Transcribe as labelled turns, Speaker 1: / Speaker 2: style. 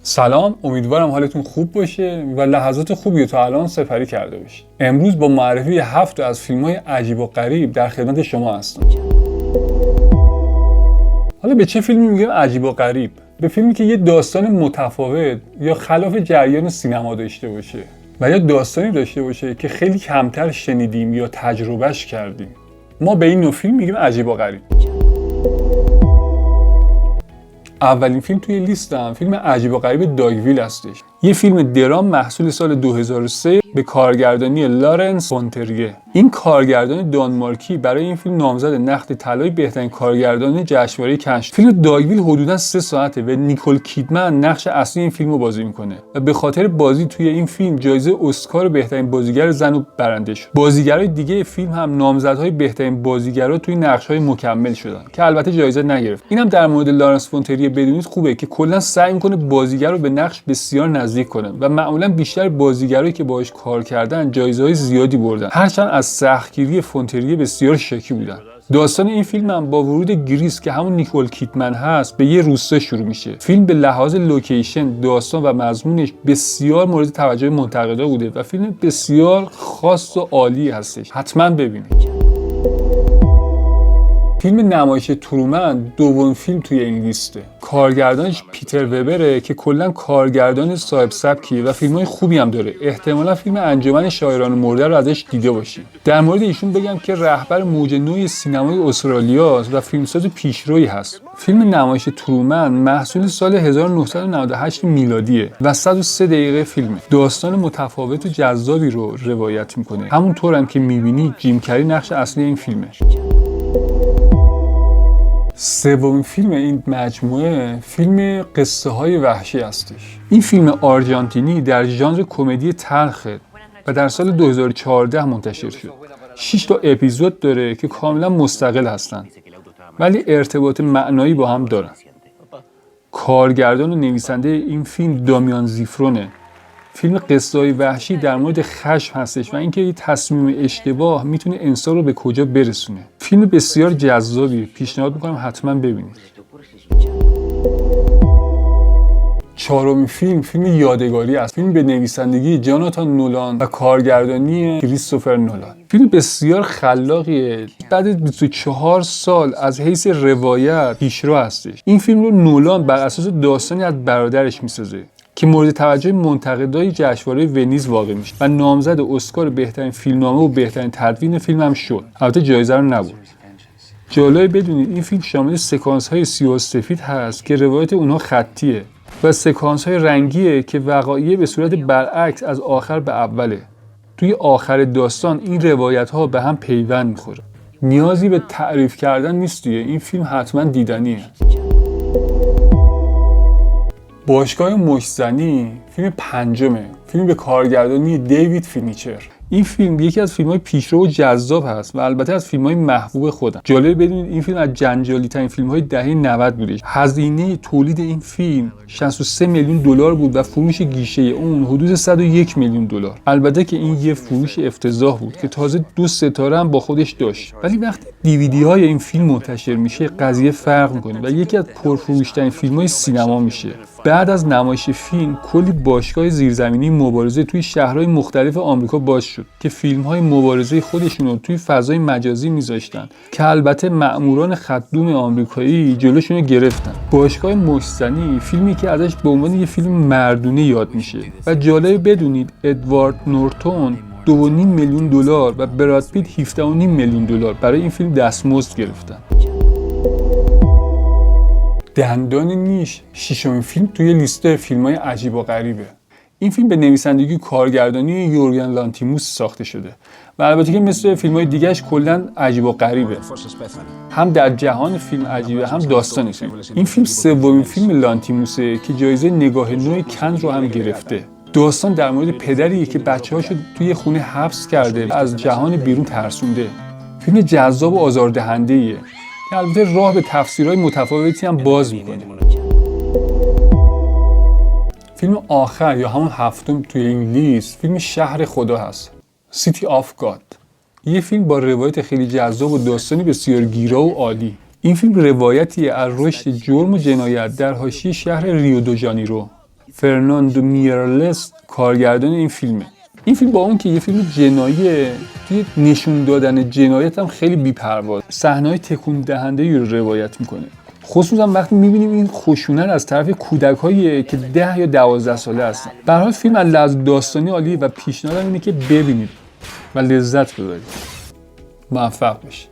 Speaker 1: سلام، امیدوارم حالتون خوب باشه و لحظات خوبی تا الان سپری کرده باشید. امروز با معرفی 7 از فیلم‌های عجیب و غریب در خدمت شما هستم. حالا به چه فیلمی میگم عجیب و غریب؟ به فیلمی که یه داستان متفاوت یا خلاف جریان سینما داشته باشه و یا داستانی داشته باشه که خیلی کمتر شنیدیم یا تجربهش کردیم. ما به این نوع فیلم میگیم عجیب و غریب. اولین فیلم توی لیستم فیلم عجیب و غریب داگویل هستش. یه فیلم درام محصول سال 2003 به کارگردانی لارنس فونتریه. این کارگردان دانمارکی برای این فیلم نامزد نخل طلای بهترین کارگردان جشنواره کن شد. فیلم داگویل حدوداً 3 ساعته و نیکول کیدمن نقش اصلی این فیلم رو بازی میکنه و به خاطر بازی توی این فیلم جایزه اسکار بهترین بازیگر زن رو برنده شد. بازیگرای دیگه فیلم هم نامزدهای بهترین بازیگرا توی نقش‌های مکمل شدن که البته جایزه نگرفت. اینم در مورد لارنس فونتریه بدونید خوبه که کلا سعی میکنه بازیگر رو به نقش بسیار نزدیک کنه و معمولا بیشتر بازیگرایی که باهاش کار کردن جایزه‌های زیادی بردن، هرچند از سختگیری فونتریه بسیار شاکی بودن. داستان این فیلم هم با ورود گریس که همون نیکول کیدمن هست به یه روستا شروع میشه. فیلم به لحاظ لوکیشن، داستان و مضمونش بسیار مورد توجه منتقدا بوده و فیلم بسیار خاص و عالی هستش. حتما ببینید. فیلم نمایش ترومن دومین فیلم توی این لیسته. کارگردانش پیتر وبره که کلا کارگردان صاحب سبکیه و فیلمای خوبی هم داره. احتمالا فیلم انجمن شاعران مرده رو ازش دیده باشید. در مورد ایشون بگم که رهبر موج نوی سینمای استرالیا و فیلمساز پیشرویی هست. فیلم نمایش ترومن محصول سال 1998 میلادیه و 103 دقیقه فیلمه. داستان متفاوت و جذابی رو روایت میکنه. همونطور هم که میبینی جیم کری نقش اصلی این فیلمه. سومین فیلم این مجموعه فیلم قصه های وحشی هستش. این فیلم آرژانتینی در ژانر کمدی تلخه و در سال 2014 منتشر شد. 6 تا اپیزود داره که کاملا مستقل هستن ولی ارتباط معنایی با هم دارن. کارگردان و نویسنده این فیلم دامیان زیفرونه. فیلم قصه‌های وحشی در مورد خشم هستش و اینکه یه تصمیم اشتباه میتونه انسان رو به کجا برسونه. فیلم بسیار جذابی، پیشنهاد میکنم حتما ببینید. چهارمین فیلم یادگاری است. فیلم به نویسندگی جاناتان نولان و کارگردانی کریستوفر نولان. فیلم بسیار خلاقیه. بعد از 24 سال از حیث روایت پیشرو هستش. این فیلم رو نولان بر اساس داستانی از برادرش میسازه که مورد توجه منتقدای جشنواره ونیز واقع میشه و نامزد اسکار بهترین فیلمنامه و بهترین تدوین فیلم هم شد. البته جایزه رو نبرد. جالب بدونید این فیلم شامل سکانس های سیاه و سفید هست که روایت اونها خطیه و سکانس های رنگیه که وقایع به صورت برعکس از آخر به اوله. توی آخر داستان این روایت ها به هم پیوند میخوره. نیازی به تعریف کردن نیست دیگه. این فیلم حتما دیدنیه. باشگاه مشت‌زنی فیلم پنجمه. فیلم به کارگردانی دیوید فینیچر. این فیلم یکی از فیلم‌های پیشرو و جذاب هست و البته از فیلم‌های محبوب خودم. جالب بدونید این فیلم از جنجالی‌ترین فیلم‌های دهه 90 بوده. هزینه تولید این فیلم 63 میلیون دلار بود و فروش گیشه اون حدود 101 میلیون دلار. البته که این یه فروش افتضاح بود که تازه 2 ستاره هم با خودش داشت. ولی وقتی دیویدی‌های این فیلم منتشر میشه قضیه فرق می‌کنه و یکی از پرفروش‌ترین فیلم‌های سینما میشه. بعد از نمایش فیلم کلی باشگاه زیرزمینی مبارزه توی شهرهای مختلف آمریکا باز شد که فیلم‌های مبارزه خودشون رو توی فضای مجازی می‌ذاشتن که البته مأموران خدوم آمریکایی جلوشون رو گرفتن. باشگاه مشت‌زنی فیلمی که ازش به عنوان یه فیلم مردونه یاد میشه و جالب بدونید ادوارد نورتون 2.5 میلیون دلار و براد پیت 17.5 میلیون دلار برای این فیلم دستمزد گرفتن. دندان نیش ششمین فیلم توی لیست فیلم‌های عجیب و غریبه. این فیلم به نویسندگی کارگردانی یورگن لانتیموس ساخته شده و البته که مثل فیلم‌های دیگه‌اش کلاً عجیب و غریبه. هم در جهان فیلم عجیبه هم داستان فیلم. این فیلم سومین فیلم لانتیموسه که جایزه نگاه نو کن رو هم گرفته. داستان در مورد پدریه که بچه‌هاشو توی خونه حبس کرده و از جهان بیرون ترسونده. فیلم جذاب و آزاردهنده‌ایه که البته راه به تفسیرهای متفاوتی هم باز می‌کنه. فیلم آخر یا همون هفتم توی این لیست فیلم شهر خدا هست. City of God. یه فیلم با روایت خیلی جذاب و داستانی بسیار گیرا و عالی. این فیلم روایتیه از رشد جرم و جنایت در حاشیه شهر ریو دو ژانیرو. فرناندو میرالس کارگردان این فیلمه. این فیلم با اون که یه فیلم جناییه، توی نشون دادن جنایت هم خیلی بی‌پرواز، صحنه‌های تکون دهنده‌ای رو روایت میکنه. خصوصا وقتی می‌بینیم این خشونت از طرف کودک‌هایی که 10 یا 12 ساله هستن. به هر حال فیلم از لحاظ داستانی عالیه و پیشنهادم اینه که ببینید و لذت ببرید. موفق باشید.